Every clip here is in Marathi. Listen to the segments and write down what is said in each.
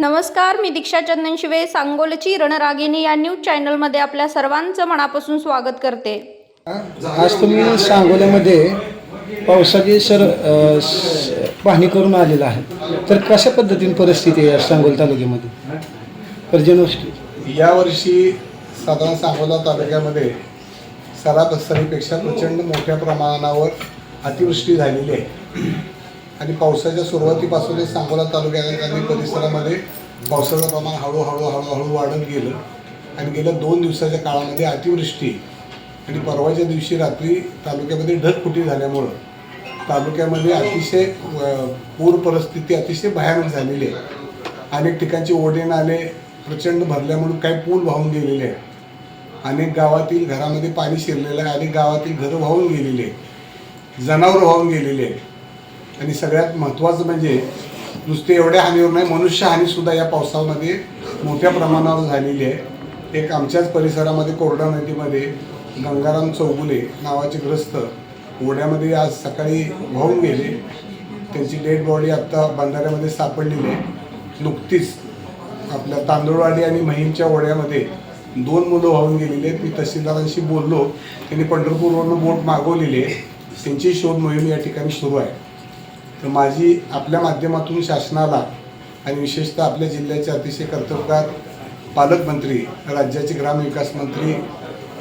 नमस्कार, मी दीक्षा चंदन शिवे, सांगोलची रणरागिणी या न्यूज चॅनलमध्ये आपल्या सर्वांचं मनापासून स्वागत करते। आज तुम्ही सांगोल्यामध्ये पावसाची पाहणी करून आलेला आहे, तर कशा पद्धतीने परिस्थिती आहे सांगोला तालुक्यामध्ये पर्जन्यवृष्टी? यावर्षी साधारण सांगोला तालुक्यामध्ये सरासरीपेक्षा प्रचंड मोठ्या प्रमाणावर अतिवृष्टी झालेली आहे आणि पावसाच्या सुरुवातीपासूनच सांगोला तालुक्यात आणि परिसरामध्ये पावसाचं प्रमाण हळूहळू वाढत गेलं आणि गेल्या 2 दिवसाच्या काळामध्ये अतिवृष्टी आणि परवाच्या दिवशी रात्री तालुक्यामध्ये ढगफुटी झाल्यामुळं तालुक्यामध्ये अतिशय पूर परिस्थिती अतिशय भयानक झालेली आहे। अनेक ठिकाणचे ओढे नाले प्रचंड भरल्यामुळे काही पूल वाहून गेलेले आहेत, अनेक गावातील घरामध्ये पाणी शिरलेलं आहे, अनेक गावातील घरं वाहून गेलेली आहे, जनावरं वाहून गेलेले आहे आणि सगळ्यात महत्त्वाचं म्हणजे नुसते एवढ्या हानीवर नाही, मनुष्य हानीसुद्धा या पावसामध्ये मोठ्या प्रमाणावर झालेली आहे। एक आमच्याच परिसरामध्ये कोरडा नदीमध्ये गंगाराम चौगुले नावाचे ग्रस्त ओढ्यामध्ये आज सकाळी वाहून गेले, त्यांची डेड बॉडी आत्ता बंधाऱ्यामध्ये सापडलेली आहे। नुकतीच आपल्या तांदूळवाडी आणि महिमच्या ओढ्यामध्ये 2 मुलं वाहून गेलेली आहेत। मी तहसीलदारांशी बोललो, त्यांनी पंढरपूरवरून बोट मागवलेली आहे, त्यांची शोध मोहीम या ठिकाणी सुरू आहे। तर माझी आपल्या माध्यमातून शासनाला आणि विशेषतः आपल्या जिल्ह्याचे अतिशय कर्तव्यगार पालकमंत्री, राज्याचे ग्रामविकास मंत्री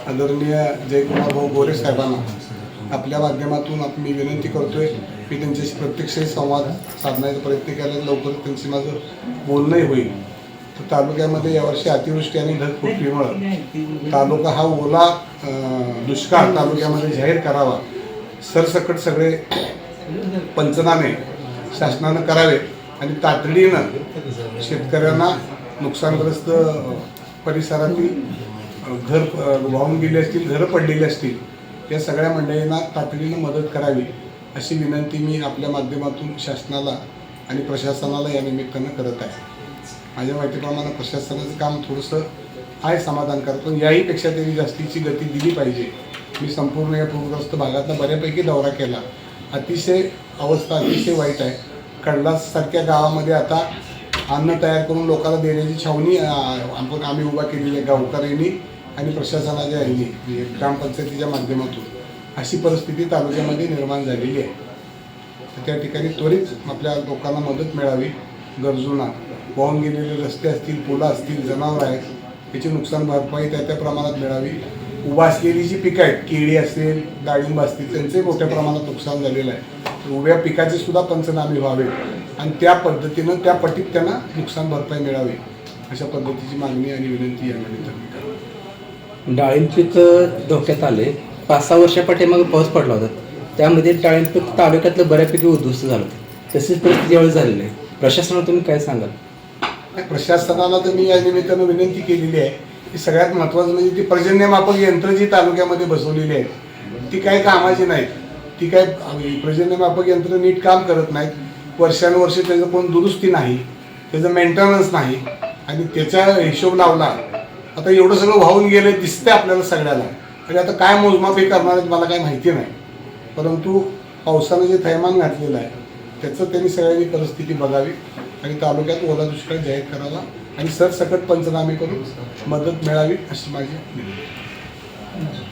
आदरणीय जयकुमार भाऊ गोरे साहेबांना आपल्या माध्यमातून मी विनंती करतोय, मी त्यांच्याशी प्रत्यक्ष संवाद साधण्याचा प्रयत्न केला, लवकर त्यांची माझं बोलणंही होईल। तर तालुक्यामध्ये यावर्षी अतिवृष्टी आणि ढगफुटीमुळं तालुका हा ओला दुष्काळ तालुक्यामध्ये जाहीर करावा, सरसकट सगळे पंचनामे शासनानं करावे आणि तातडीनं शेतकऱ्यांना नुकसानग्रस्त परिसरातील घर वाहून गेले असतील, घरं पडलेली असतील, या सगळ्या मंडळींना तातडीनं मदत करावी अशी विनंती मी आपल्या माध्यमातून शासनाला आणि प्रशासनाला या निमित्तानं करत आहे। माझ्या माहितीप्रमाणे प्रशासनाचं काम थोडंसं आहे समाधानकारक, पण याहीपेक्षा त्यांनी जास्तीची गती दिली पाहिजे। मी संपूर्ण या पूरग्रस्त भागातला बऱ्यापैकी दौरा केला, अतिशय अवस्था अतिशय वाईट आहे। कडलासारख्या गावामध्ये आता अन्न तयार करून लोकांना देण्याची छावणी आम्ही उभा केलेली आहे गावकऱ्यांनी आणि प्रशासनाच्या ह्यांनी ग्रामपंचायतीच्या माध्यमातून। अशी परिस्थिती तालुक्यामध्ये निर्माण झालेली आहे, तर त्या ठिकाणी त्वरित आपल्या लोकांना मदत मिळावी, गरजूंना वाहून गेलेले रस्ते असतील, पुलं असतील, जनावरं आहेत, याची नुकसान भरपाई त्या प्रमाणात मिळावी। उभा असलेली जी पिकं आहेत, केळी असेल, डाळिंब असतील, त्यांचे मोठ्या प्रमाणात नुकसान झालेलं आहे। उभ्या पिकाचे सुद्धा पंचनामे व्हावे आणि त्या पद्धतीनं त्या पटीत त्यांना नुकसान भरपाई मिळावी, अशा पद्धतीची मागणी आणि विनंती या निमित्ताने करतो। डाळिंब पीक धोक्यात आले, 5-6 वर्षापाठीमागे पाऊस पडला होता, त्यामध्ये डाळिंब पीक तालुक्यातलं बऱ्यापैकी उद्ध्वस्त झालं, तशीच परिस्थिती यावेळी झालेली आहे। प्रशासनाला तुम्ही काय सांगाल? प्रशासनाला तर मी या निमित्तानं विनंती केलेली आहे की सगळ्यात महत्त्वाचं म्हणजे ती पर्जन्यमापक यंत्र जी तालुक्यामध्ये बसवलेली आहेत ती काही कामाची नाहीत, ती काय पर्जन्यमापक यंत्र नीट काम करत नाहीत, वर्षानुवर्ष त्याचं कोण दुरुस्ती नाही, त्याचं मेंटेनन्स नाही आणि त्याचा हिशोब लावला आता एवढं सगळं वाहून गेलं दिसतंय आपल्याला सगळ्याला, आणि आता काय मोजमाप हे करणार आहेत मला काही माहिती नाही, परंतु पावसानं जे थैमान घातलेलं आहे त्याचं त्यांनी सगळ्यांनी परिस्थिती बघावी आणि तालुक्यात ओला दुष्काळ जाहीर करावा आणि सरसकट पंचनामे करून मदत मिळावी अशी माझी विनंती।